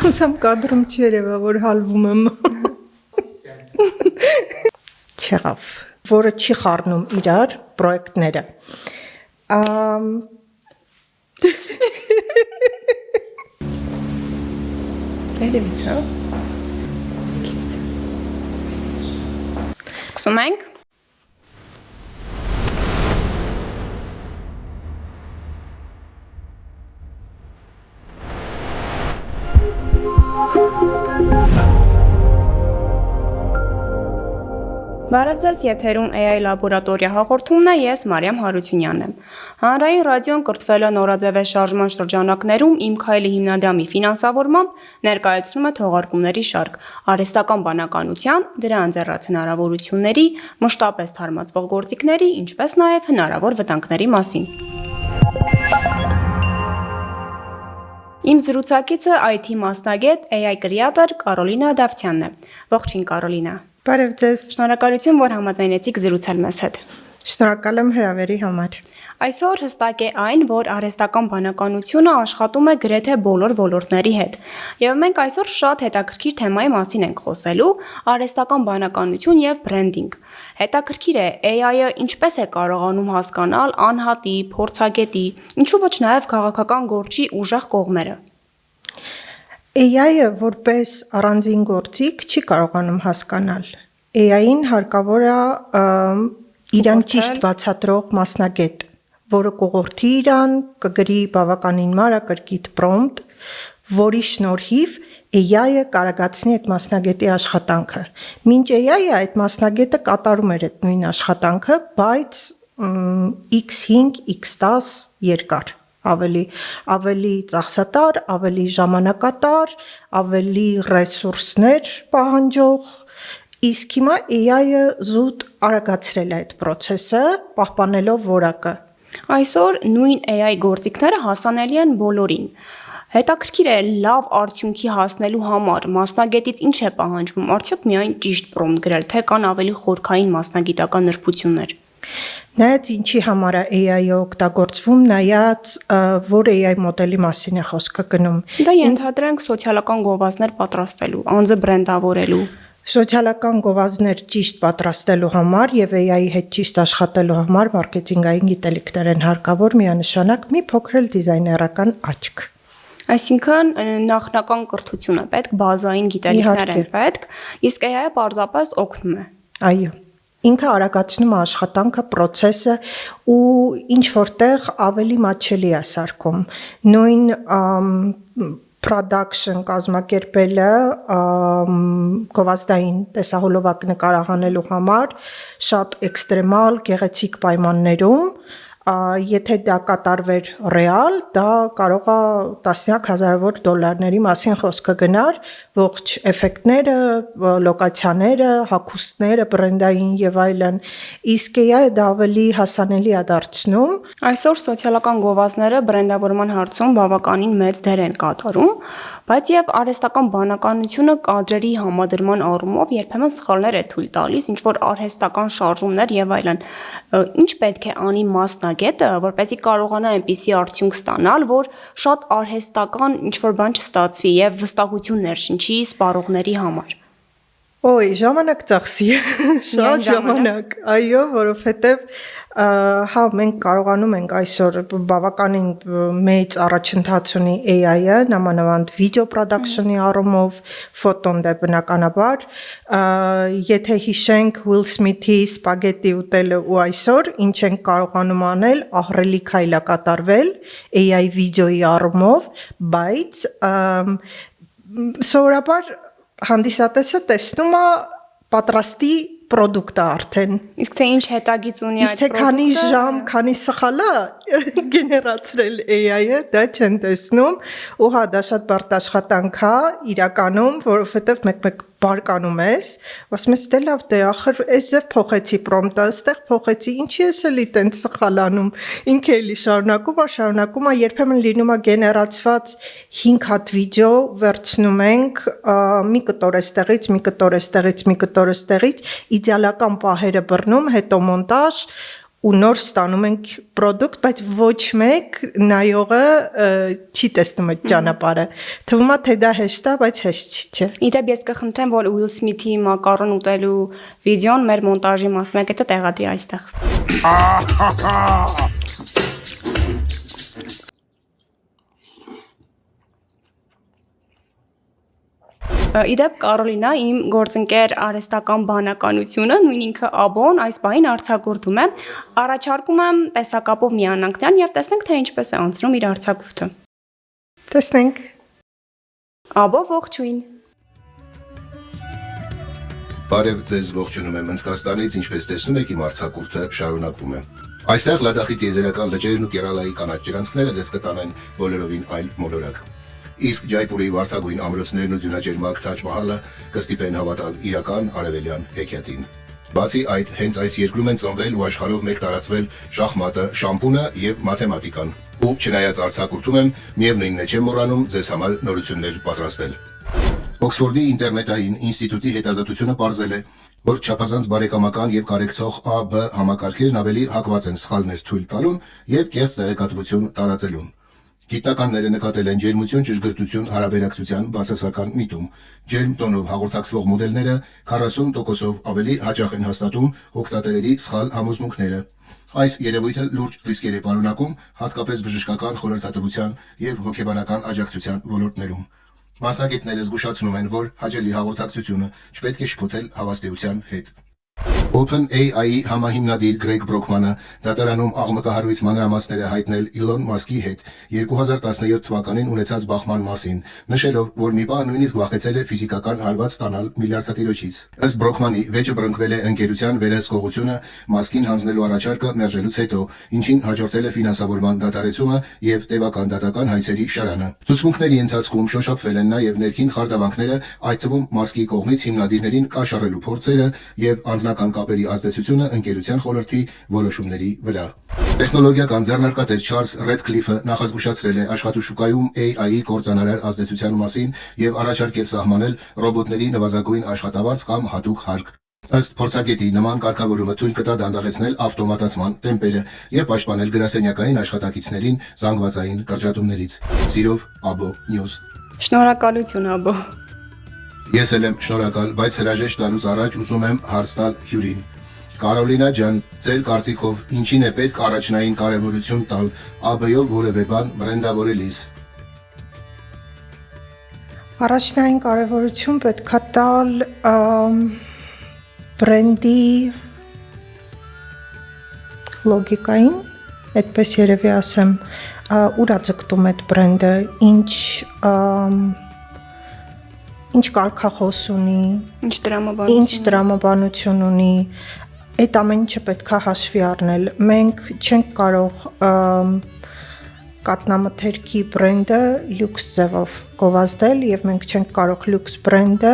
Հուսամ կադրում չերևա, որ հալվում եմ։ Չեղավ, որը չի խառնում իրար պրոյեկտները։ Երևից, հա։ Սկսում ենք։ Բարև ձեզ, եթերում AI լաբորատորիա հաղորդումն է, ես Մարիամ Հարությունյանն եմ։ Հանրային ռադիոն կրթվել է նորաձև շարժման շրջանակներում Իմ քայլի հիմնադրամի ֆինանսավորմամբ ներկայացնում է թողարկումների շարք արհեստական բանականության, դրա անձեռած հնարավորությունների, մշտապես թարմացվող գործիքների, ինչպես նաև հնարավոր վտանգների մասին։ Իմ զրուցակիցը IT մասնագետ AI կրեատոր Կարոլինա Դավթյանն է։ Ողջույն Կարոլինա։ Բարև ձեզ։ Շնորհակալություն, որ համաձայնեցիք զրուցել մեզ հետ։ Շնորհակալ եմ հրավերի համար։ Այսօր հստակ է այն, որ արհեստական բանականությունը աշխատում է գրեթե բոլոր ոլորտների հետ։ Եվ մենք այսօր շատ հետաքրքիր թեմայի մասին ենք խոսելու՝ արհեստական բանականություն եւ բրենդինգ։ Հետաքրքիր է AI-ը ինչպես է կարողանում հասկանալ անհատի, փորձագետի, ինչու ոչ նաեւ քաղաքական գործի ուժեղ կողմերը։ AI-ը որպես առանձին գործիք չի կարողանում հասկանալ։ AI-ին հարկավոր է իրան ճիշտ բացատրող մասնագետ, որը կուղղորդի իրան, կգրի բավականին մանրակրկիտ պրոմպտ, որի շնորհիվ AI-ը կարողացնի այդ մասնագետի աշխատանքը։ Մինչ AI-ը այդ մասնագետը կատարում էր այդ նույն աշխատանքը, բայց X5, X10 երկար, ավելի ծախսատար, ավելի ժամանակատար, ավելի ռեսուրսներ պահանջող, իսկ հիմա AI-ը զուտ արագացրել է այդ process-ը, պահպանելով որակը։ Այսօր նույն AI գործիքները հասանելի են բոլորին։ Հետաքրքիր է լավ արդյունքի հասնելու համար մասնագետից ինչ է պահանջվում, արդյոք միայն ճիշտ պրոմպտ գրել, թե կան ավելի խորքային մասնագիտական նրբություններ։ Նայած ինչի համար է AI-ը օգտագործվում, նայած որ AI մոդելի մասին է խոսքը գնում։ Դա ենթադրենք սոցիալական գովազդներ պատրաստելու, անձը բրենդավորելու։ Սոցիալական գովազդներ ճիշտ պատրաստելու համար եւ AI-ի հետ ճիշտ աշխատելու համար մարքեթինգային գիտելիքներ են հարկավոր, միանշանակ մի փոքր դիզայներական աչք։ Այսինքն նախնական կրթություն է պետք, բազային գիտելիքներ են պետք, իսկ AI-ը պարզապես օգնում է։ Այո։ Ինքը արագացնում է աշխատանքը, process-ը ու ինչ որտեղ ավելի մատչելի է սարքում։ Նույն production կազմակերպելը գովազդային տեսահոլովակ նկարահանելու համար շատ էքստրեմալ, գեղեցիկ պայմաններում, եթե դա կատարվեր ռեալ, դա կարող է տասնյակ հազարավոր դոլարների մասին խոսքը գնար, ողջ էֆեկտները, լոկացիաները, հագուստները, բրենդային եւ այլն, իսկ AI-ը դա ավելի հասանելի է դարձնում։ Այսօր սոցիալական գովազդները բրենդավորման հարցում բավականին մեծ դեր են կատարում, բայց եւ արհեստական բանականությունը կադրերի համադրման առումով երբեմն սխալներ է թույլ տալիս, ինչ որ արհեստական շարժումներ եւ այլն։ Ինչ պետք է անի մասնագետը, որպեսզի կարողանա այնպիսի արդյունք ստանալ, որ շատ արհեստական ինչ որ բան չստացվի եւ վստահություն ներշնչի սպառողների համար։ Ոյ, ժամանակ ծախսի, շատ ժամանակ, այո, որովհետև հա մենք կարողանում ենք այսօր բավականին մեծ առաջընթաց ունի AI-ը, նամանավանդ վիդեո production-ի առումով, ֆոտոն դե բնականաբար, եթե հիշենք Will Smith-ի սպագետի ուտելը ու այսօր ինչ ենք կարողանում անել, ահռելի քայլ է կատարվել AI վիդեոյի առումով, բայց սովորաբար հանդիսատեսը տեսնում է պատրաստի պրոդուկտը արդեն։ Իսկ թե ինչ հետագից ունի այդ պրոդուկտը։ Իսկ թե քանի ժամ, քանի սխալ է գեներացրել AI-ը, դա չեն տեսնում, ու հա դա շատ բարդ աշխատանք է իրականում, որովհետև մեկ-մեկ բարկանում ես, ասում ես դե լավ, դե ախր այս ձև փոխեցի պրոմպտը, այստեղ փոխեցի, ինչի ես էլի տենց սխալանում։ Ինքը էլի շարունակում է, երբեմն լինում է գեներացված 5 հատ վիդեո վերցնում ենք, մի կտոր էստեղից, մի կտոր էստեղից, մի կտոր էստեղից, իդեալական պահերը բռնում, հետո մոնտաժ ու նոր ստանում ենք product, բայց ոչ մեկ նայողը չի տեսնում այդ ճանապարհը։ Թվում է թե դա հեշտ է, բայց հեշտ չէ։ Իդեպ ես կխնդրեմ, որ Will Smith-ի մակարոն ուտելու վիդեոն մեր մոնտաժի մասնակետը տեղադրի այստեղ։ Իդեպ Կարոլինա, իմ գործընկեր արհեստական բանականությունը, նույն ինքը Աբոն այս բանին արձակուրդում է։ Առաջարկում եմ տեսակապով միանանք նրան եւ տեսնենք, թե ինչպես է անցնում իր արձակուրդը։ Տեսնենք։ Աբո, ողջույն։ Բարև ձեզ, ողջունում եմ Հնդկաստանից, ինչպես տեսնում եք, իմ արձակուրդը շարունակվում է։ Այստեղ Լադախի տիեզերական լճերն ու Կերալայի կանաչ ջրանցքները ձեզ կտանեն բոլորովին այլ մոլորակ։ Իսկ Ջայպուրի վարդագույն ամրոցներն ու ձյունաճերմակ Թաջ Մահալը կստիպեն հավատալ իրական արևելյան հեքիաթին։ Բացի այդ, հենց այս երկրում են ծնվել ու աշխարհով մեկ տարածվել շախմատը, շամպունը եւ մաթեմատիկան։ Ու չնայած արձակուրդում եմ, միևնույնն է չեմ մոռանում ձեզ համար նորություններ պատրաստել։ Օքսֆորդի ինտերնետային ինստիտուտի հետազոտությունը պարզել է, որ չափազանց բարեկամական եւ կարեկցող A-B համակարգերն ավելի հակված են սխալներ թույլ տալուն եւ կեղծ տեղեկատվություն տարածելուն։ Գիտնականները նկատել են ջերմություն ճշգրտություն հարաբերակցության բացասական միտում։ Ջերմ տոնով հաղորդակցվող մոդելները 40%-ով ավելի հաճախ են հաստատում օգտատերերի սխալ համոզմունքները։ Այս երևույթը լուրջ ռիսկեր է պարունակում, հատկապես բժշկական խորհրդատվության եւ հոգեբանական աջակցության ոլորտներում։ Մասնագետները զգուշացնում են, որ հաճելի հաղորդակցությունը չպետք է շփոթել հավաստիության հետ։ OpenAI-ի համահիմնադիր Գրեգ Բրոքմանը դատարանում աղմկահարույց մանրամասներ է հայտնել Իլոն Մասկի հետ 2017 թվականին ունեցած բախման մասին, նշելով, որ մի բան նույնիսկ վախեցել է ֆիզիկական հարված ստանալ միլիարդատիրոջից։ Ըստ Բրոքմանի, վեճը բռնկվել է ընկերության վերահսկողությունը Մասկին հանձնելու առաջարկը մերժելուց հետո, ինչին հաջորդել է ֆինանսավորման դադարեցումը եւ տևական դատական հայցերի շարանը։ Ցուցմունքների ընթացքում շոշափվել են նաեւ ներքին խարդավանքները, այդ թվում Մասկի կողմից հիմնադիրներին կաշառելու փորձերը եւ անձնական կապերի ազդեցությունը ընկերության խորհրդի որոշումների վրա։ Տեխնոլոգիական ձեռնարկատեր Չարլզ Ռեդքլիֆը նախազգուշացրել է աշխատուշուկայում AI-ի կործանարար ազդեցության մասին եւ առաջարկել սահմանել ռոբոտների նվազագույն աշխատավարձ կամ հատուկ հարկ։ Ըստ փորձագետի, նման կարգավորումը թույլ կտա դանդաղեցնել ավտոմատացման տեմպերը եւ պաշտպանել գրասենյակային աշխատակիցներին զանգվածային կրճատումներից։ Սիրով, Աբո News։ Շնորհակալություն, Աբո։ Ես էլ եմ շնորհակալ, բայց հրաժեշտ տալուց առաջ ուզում եմ հարց տալ հյուրին։ Կարոլինա ջան, ձեր կարծիքով ինչին է պետք առաջնային կարևորություն տալ ԱԲ-ով որևէ բան բրենդավորելիս։ Առաջնային կարևորություն պետք է տալ բրենդի լոգիկային, այդպես երևի ասեմ, ուր է ձգտում այդ բրենդը, ինչ կարգախոս ունի, ինչ տրամաբանություն ունի, այդ ամեն ինչը պետք է հաշվի առնել։ Մենք չենք կարող կատնամթերքի բրենդը լյուքս ձևով գովազդել եւ մենք չենք կարող լյուքս բրենդը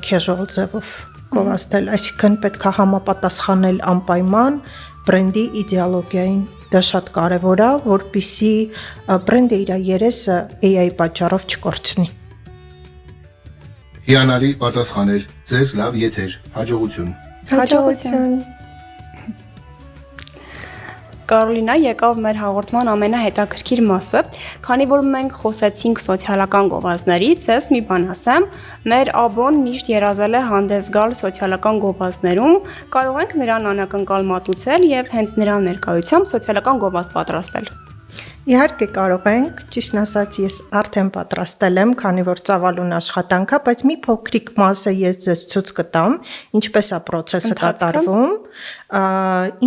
casual ձևով գովազդել, այսինքն պետք է համապատասխանել անպայման բրենդի իդեոլոգիային։ Դա շատ կարևոր է, որպեսզի բրենդը իր երեսը AI պատճառով չկորցնի։ Հիանալի պատասխաներ, ձեզ լավ եթեր, հաջողություն։ Հաջողություն։ Կարոլինա, եկավ մեր հաղորդման ամենահետաքրքիր մասը, քանի որ մենք խոսեցինք սոցիալական գովազդներից, ես մի բան ասեմ, մեր Աբոն միշտ երազել է հանդես գալ սոցիալական գովազդներում, կարող ենք նրան անակնկալ մատուցել եւ հենց նրա ներկայությամբ սոցիալական գովազդ պատրաստել։ Իհարկե կարող ենք, ճիշտն ասած ես արդեն պատրաստել եմ, քանի որ ծավալուն աշխատանք է, բայց մի փոքրիկ մասը ես ձեզ ցույց կտամ, ինչպես է process-ը կատարվում,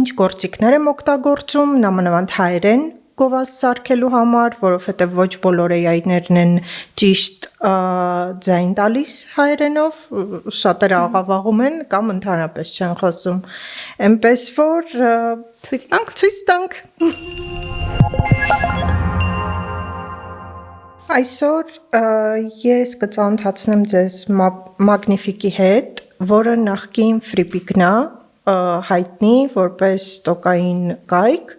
ինչ գործիքներ եմ օգտագործում, նամանավանդ հայերեն գովազդ սարքելու համար, որովհետև ոչ բոլոր AI-ներն են ճիշտ ձայն տալիս հայերենով, շատերը աղավաղում են կամ ընդհանրապես չեն խոսում։ Էնպես որ ցույց տանք։ Այսօր ես կծանոթացնեմ ձեզ Magnific-ի հետ, որը նախկին Freepik-ն է, հայտնի որպես տոկային կայք,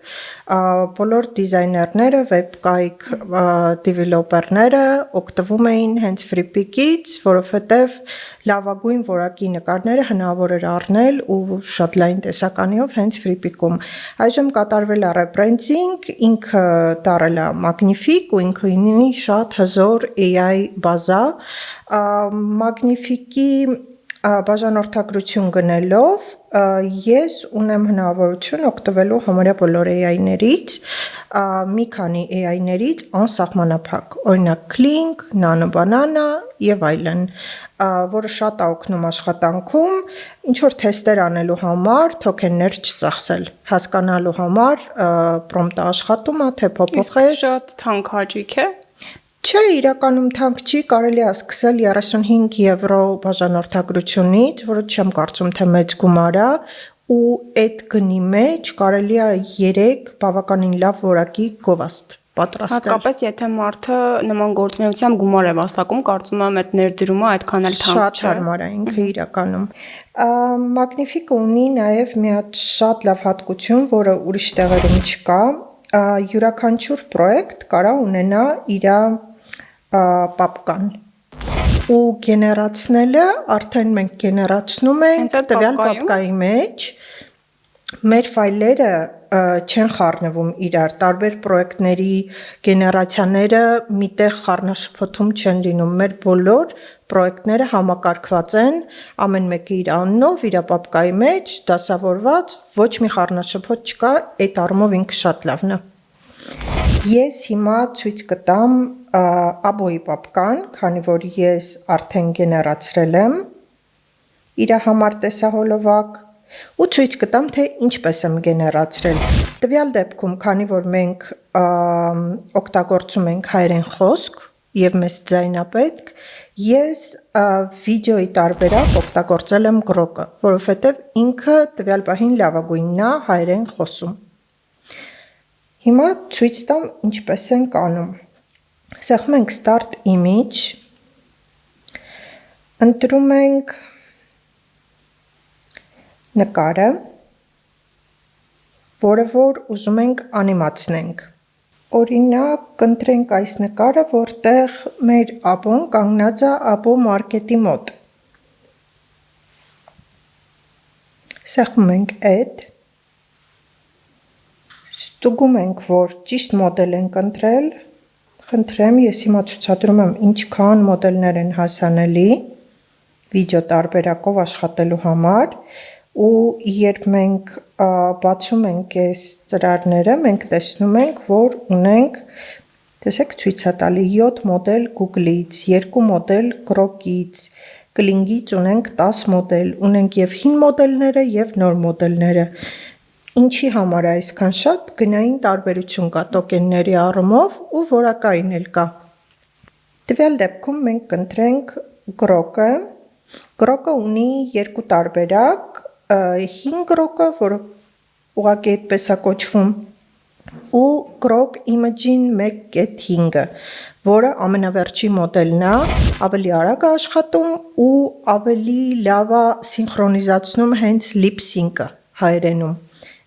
բոլոր դիզայներները, վեբ կայք դիվելոպերները օգտվում էին հենց FreePic-ից, որովհետև լավագույն որակի նկարները հնարավոր էր առնել ու շատ լայն տեսականիով հենց FreePic-ում։ Այժմ կատարվել է rebranding, ինքը դառել է Magnific ու ինքը ունի շատ հզոր AI բազա։ Magnific-ի բաժանորդագրություն գնելով ես ունեմ հնարավորություն օգտվելու համարյա բոլոր AI-ներից, մի քանի AI-ներից անսահմանափակ, օրինակ Kling, Nano Banana եւ այլն, որը շատ է օգնում աշխատանքում, ինչ որ թեստեր անելու համար, թոքեններ չծախսել, հասկանալու համար prompt-ը աշխատում է, թե փոփոխես։ Շատ թանկ հաճույք է։ Չէ, իրականում թանկ չի, կարելի է սկսել 35 եվրո բաժանորդագրությունից, որը չեմ կարծում, թե մեծ գումար է, ու այդ գնի մեջ կարելի է 3 բավականին լավ որակի գովաստ պատրաստել։ Հատկապես եթե մարդը նման գործունեությամբ գումար է վաստակում, կարծում եմ այդ ներդրումը այդքան էլ թանկ Շատ հարմար է ինքը իրականում։ Magnific-ը ունի նաև մի հատ շատ լավ հատկություն, որը ուրիշ տեղերում չկա, յուրաքանչյուր պրոյեկտ կարա ունենա իր պապկան ու գեներացնելը արդեն մենք գեներացնում ենք տվյալ պապկայի մեջ մեր ֆայլերը չեն խառնվում իրար, տարբեր պրոյեկտների գեներացիաները միտեղ խառնաշփոթում չեն լինում, մեր բոլոր պրոյեկտները համակարգված են, ամեն մեկը իր անունով, իր պապկայի մեջ, դասավորված, ոչ մի խառնաշփոթ չկա, այդ առումով ինքը շատ լավն է։ Ես հիմա ցույց կտամ Աբոյի պապկան, քանի որ ես արդեն գեներացրել եմ իր համար տեսահոլովակ ու ցույց կտամ, թե ինչպես եմ գեներացրել։ Տվյալ դեպքում, քանի որ մենք օգտագործում ենք հայերեն խոսք եւ մեզ ձայն է պետք, ես վիդեոյի տարբերակ օգտագործել եմ Grok-ը, որովհետեւ ինքը տվյալ պահին լավագույնն է հայերեն խոսում։ Հիմա ցույց տամ ինչպես ենք անում։ Սեղմում ենք Start Image, ընտրում ենք նկարը, որը որ ուզում ենք անիմացնենք։ Օրինակ, կընտրենք այս նկարը, որտեղ մեր աբոն կանգնած է աբո մարքետի մոտ։ Սեղմում ենք Add, ստուգում ենք, որ ճիշտ մոդել ենք ընտրել, խնդրեմ, ես հիմա ցուցադրում եմ ինչքան մոդելներ են հասանելի վիդեո տարբերակով աշխատելու համար ու երբ մենք բացում ենք այս ծրարները, մենք տեսնում ենք, որ ունենք, տեսեք ցույց է տալի 7 մոդել Google-ից, 2 մոդել Grok-ից, Kling-ից ունենք 10 մոդել, ունենք եւ հին մոդելները եւ նոր մոդելները։ Ինչի համար է այսքան շատ, գնային տարբերություն կա տոկենների առումով ու որակային էլ կա։ Տվյալ դեպքում մենք կընտրենք Grok-ը։ Grok-ը ունի 2 տարբերակ, հին Grok-ը, որը ուղղակի այդպես է կոչվում, ու Grok Imagen 1.5-ը, որը ամենավերջի մոդելն է, ավելի արագ է աշխատում ու ավելի լավ է սինխրոնիզացնում հենց lip sync-ը հայերենում։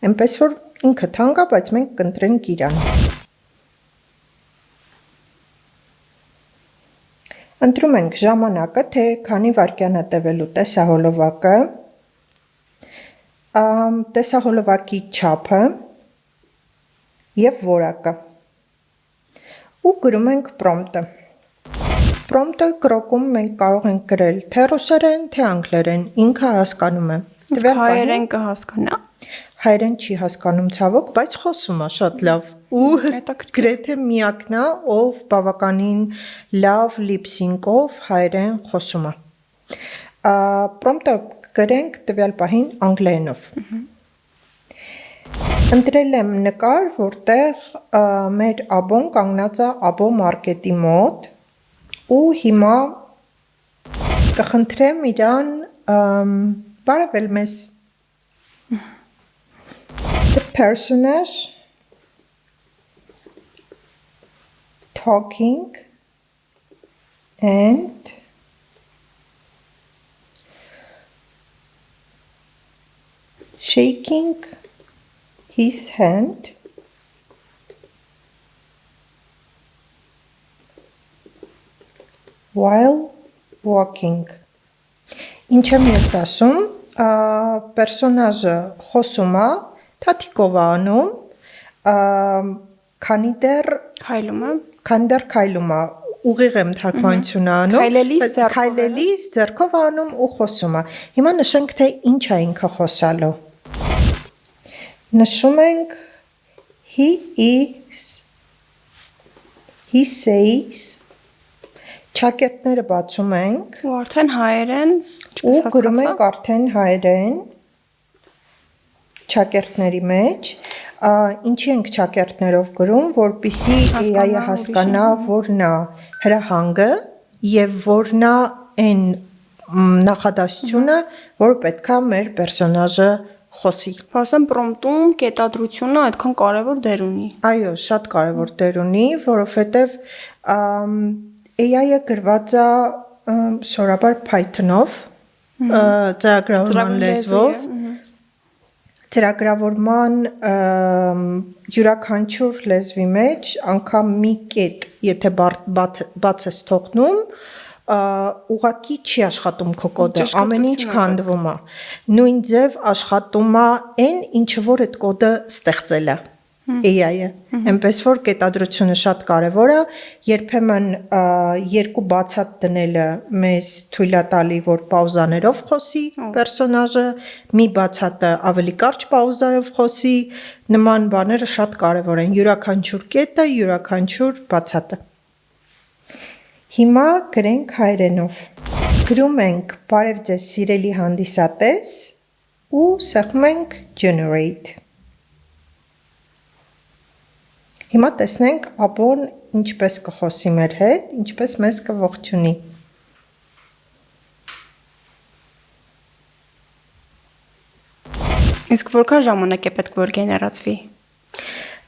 Այնպես որ ինքը թանկ է, բայց մենք կընտրենք իրան։ Ընտրում ենք ժամանակը, թե քանի վայրկյան է տևելու տեսահոլովակը, տեսահոլովակի չափը եւ որակը։ Ու գրում ենք prompt-ը։ Prompt-ը Grok-ում մենք կարող ենք գրել թե ռուսերեն, թե անգլերեն, ինքը հասկանում է։ Հայերեն կհասկանա։ Հայերեն չի հասկանում ցավոք, բայց խոսում է շատ լավ ու գրեթե միակն է, ով բավականին լավ լիպսինկով հայերեն խոսում է։ Prompt-ը գրենք տվյալ պահին անգլերենով։ Ընտրել եմ նկար, որտեղ մեր աբոն կանգնած է աբո մարքետի մոտ ու հիմա կխնդրեմ իրան բարևել մեզ։ The personage talking and shaking his hand while walking. Ինչ եմ ես ասում, պերսոնաժը խոսում է, թաթիկով է անում, քանի դեռ քայլում է, ուղիղ եմ թարգմանությունը անում, քայլելիս ձեռքով անում ու խոսում է։ Հիմա նշենք, թե ինչ է ինքը խոսալու։ Նշում ենք he says, չակերտները բացում ենք, ու արդեն հայերեն, ու գրում ենք արդեն հայերեն չակերտների մեջ, ինչի ենք չակերտներով գրում, որպեսզի AI-ը հասկանա, որն է հրահանգը եւ որն է այն նախադասությունը, որ պետքա մեր պերսոնաժը խոսի։ Ասեմ պրոմպտում կետադրությունը այդքան կարևոր դեր ունի։ Այո, շատ կարևոր դեր ունի, որովհետեւ AI-ը գրված է սովորաբար Python-ով, ծրագրավորման լեզվով, ծրագրավորման յուրաքանչյուր լեզվի մեջ անգամ մի կետ, եթե բաց ես թողնում, ուղղակի չի աշխատում քո կոդը, ամեն ինչ քանդվում է։ Նույն ձև աշխատում է այն, ինչը որ այդ կոդը ստեղծել է AI-ը։ Այնպես որ կետադրությունը շատ կարևոր է, երբեմն երկու բացատ դնելը մեզ թույլ է տալի, որ պաուզաներով խոսի պերսոնաժը, մի բացատը ավելի կարճ պաուզայով խոսի, նման բաները շատ կարևոր են, յուրաքանչյուր կետը, յուրաքանչյուր բացատը։ Հիմա գրենք հայերենով։ Գրում ենք բարև ձեզ սիրելի հանդիսատես ու սեղմում ենք generate։ Հիմա տեսնենք Աբոն ինչպես կխոսի մեր հետ, ինչպես մեզ կողջունի։ Իսկ որքան ժամանակ է պետք որ գեներացվի։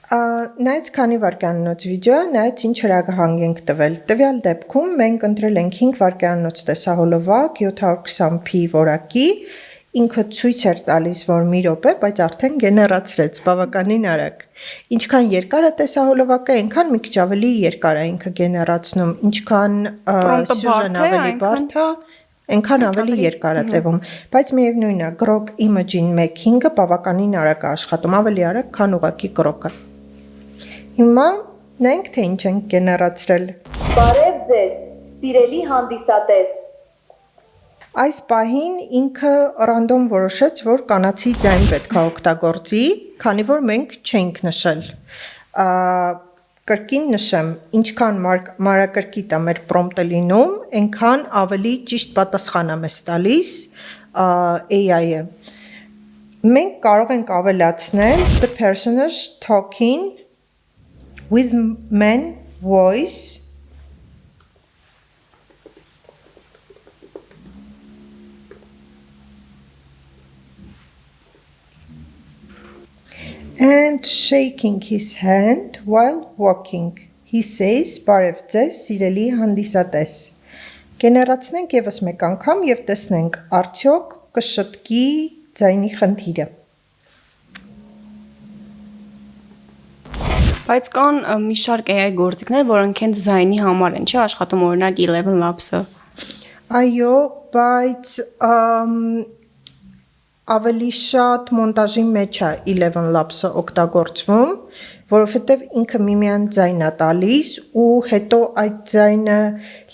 Նայած քանի վայրկյանոց վիդեո, նայած ինչ հրահանգ ենք տվել։ Տվյալ դեպքում մենք ընտրել ենք 5 վայրկյանոց տեսահոլովակ 720p որակի, ինքը ցույց էր տալիս, որ մի րոպե, բայց արդեն գեներացրեց, բավականին արագ։ Ինչքան երկար է տեսահոլովակը, այնքան մի քիչ ավելի երկար է ինքը գեներացնում, ինչքան սյուժեն ավելի բարդ է, այնքան ավելի երկար է տևում, բայց միևնույն է, Grok Imagen 1.5-ը բավականին արագ է աշխատում, ավելի արագ, քան ուղղակի Grok-ը։ Հիմա նայենք, թե ինչ ենք գեներացրել։ Բարև ձեզ, սիրելի հանդիսատես։ Այս պահին ինքը ռանդոմ որոշեց, որ կանացի ձայն պետք է օգտագործի, քանի որ մենք չենք նշել։ Կրկին նշեմ, ինչքան մանրակրկիտ է մեր պրոմպտը լինում, այնքան ավելի ճիշտ պատասխան է մեզ տալիս AI-ը։ Մենք կարող ենք ավելացնել the personage talking with man voice and shaking his hand while walking. He says, բարև ձեզ, սիրելի հանդիսատես։ Գեներացնենք եւս մեկ անգամ եւ տեսնենք արդյոք կշտկի ձայնի խնդիրը։ Բայց կան մի շարք AI գործիքներ, որոնք հենց ձայնի համար են, չէ՞, աշխատում օրինակ 11 Labs-ը։ Այո, բայց ավելի շատ մոնտաժի մեջ է 11 Labs-ը օգտագործվում, որովհետև ինքը միմյան ձայն է տալիս ու հետո այդ ձայնը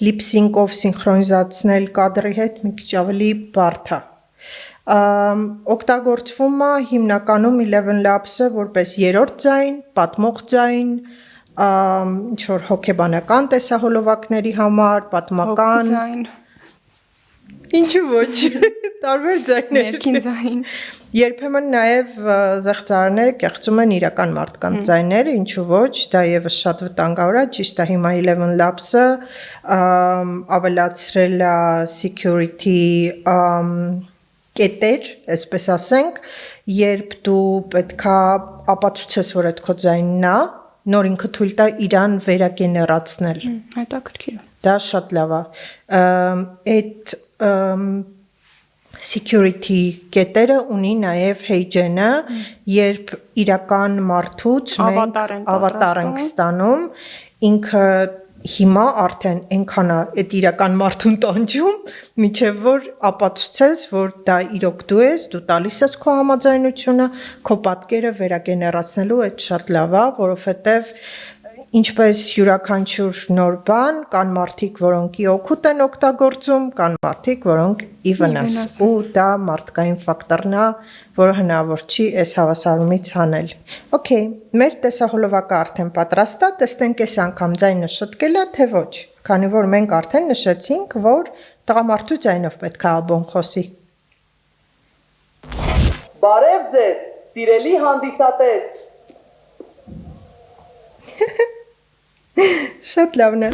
լիպսինկով սինխրոնիզացնել կադրի հետ մի քիչ ավելի բարդ է։ Օգտագործվում է հիմնականում 11 Labs-ը որպես երրորդ ձայն, պատմող ձայն, ինչ որ հոգեբանական տեսահոլովակների համար, պատմական ձայն։ Ինչու ոչ, տարբեր ձայներ։ Ներքին ձայն։ Երբեմն նաև զեղծարարները կեղծում են իրական մարդկանց ձայները, ինչու ոչ, դա եւս շատ վտանգավոր է, ճիշտ է, հիմա 11 Labs-ը ավելացրել է security կետեր, այսպես ասենք, երբ դու պետքա ապացուցես, որ այդ քո ձայնն է, նոր ինքը թույլ տա իրան վերագեներացնել։ Հետաքրքիր է։ Դա շատ լավ է։ Այդ security կետերը ունի նաև Heygen-ը, երբ իրական մարդուց մենք ավատար ենք ստանում, ինքը հիմա արդեն այնքան է այդ իրական մարդուն տանջում, միջև որ ապացուցես, որ դա իրոք դու ես, դու տալիս ես քո համաձայնությունը, քո պատկերը վերագեներացնելու այդ շատ լավ է, որովհետև ինչպես յուրաքանչյուր նոր բան, կան մարդիկ, որոնք ի օգուտ են օգտագործում, կան մարդիկ, որոնք ի վնաս, ու դա մարդկային ֆակտորն է, որը հնարավոր չի այս հավասարումից հանել։ Okay, մեր տեսահոլովակը արդեն պատրաստ է, տեսնենք այս անգամ ձայնը շտկել է, թե ոչ, քանի որ մենք արդեն նշեցինք, որ տղամարդու ձայնով պետք է աբոն խոսի։ Բարև ձեզ, սիրելի հանդիսատես։ Շատ լավն է։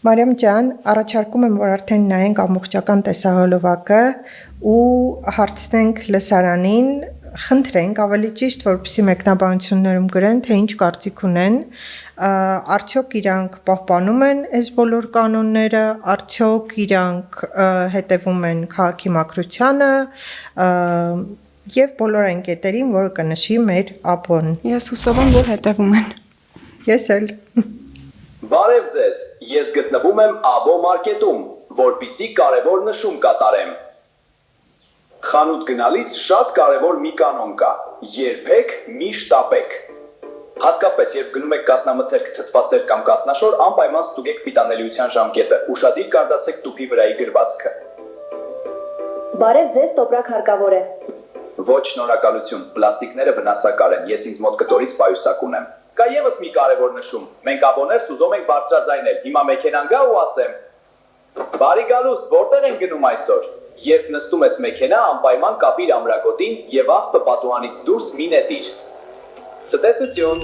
Մարիամ ջան, առաջարկում եմ, որ արդեն նայենք ամբողջական տեսահոլովակը ու հարցնենք լսարանին, խնդրենք ավելի ճիշտ, որպեսզի մեկնաբանություններում գրեն, թե ինչ կարծիք ունեն, արդյոք իրանք պահպանում են այս բոլոր կանոնները, արդյոք իրանք հետևում են քաղաքի մաքրությանը եւ բոլոր այն կետերին, որը կնշի մեր աբոն։ Ես հուսով եմ, որ հետևում են։ Ես էլ։ Բարև ձեզ, ես գտնվում եմ Աբո մարքետում, որպիսի կարևոր նշում կատարեմ։ Խանութ գնալիս շատ կարևոր մի կանոն կա, երբեք մի շտապեք։ Հատկապես, երբ գնում եք կատնամթերք, թթվասեր կամ կատնաշոր, անպայման ստուգեք պիտանելիության ժամկետը, ուշադիր կարդացեք տուփի վրայի գրվածքը։ Բարև ձեզ, տոպրակ հարկավոր է։ Ոչ շնորհակալություն, պլաստիկները վնասակար են, ես ինձ մոտ կտորից պայուսակ ունեմ։ Կա եւս մի կարևոր նշում, մենք աբոներս ուզում ենք բարձրաձայնել, հիմա մեքենան գա ու ասեմ. Բարի գալուստ, որտեղ ենք գնում այսօր։ Երբ նստում ես մեքենա, անպայման կապիր ամրակոտին եւ աղբը պատուհանից դուրս մի նետիր։ Ցտեսություն։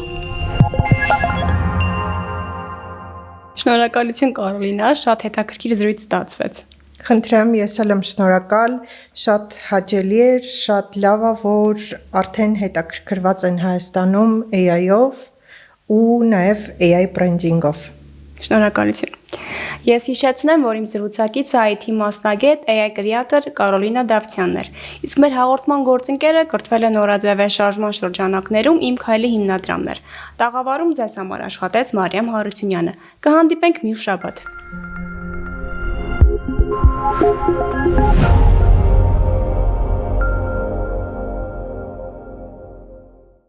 Շնորհակալություն Կարոլինա, շատ հետաքրքիր զրույց ստացվեց։ Խնդրեմ, ես էլ եմ շնորհակալ, շատ հաճելի էր, շատ լավ է, որ արդեն հետաքրքրված են Հայաստանում AI-ով ու նաև AI branding-ով։ Շնորհակալություն։ Ես հիշեցնեմ, որ իմ զրուցակիցը IT մասնագետ AI կրեատոր Կարոլինա Դավթյանն էր։ Իսկ մեր հաղորդման գործընկերը կրթվել է նորաձև շարժման շրջանակներում Իմ քայլի հիմնադրամն էր։ Տաղավարում ձեզ համար աշխատեց Մարիամ Հարությունյանը։ Կհանդիպենք մյուս շաբաթ։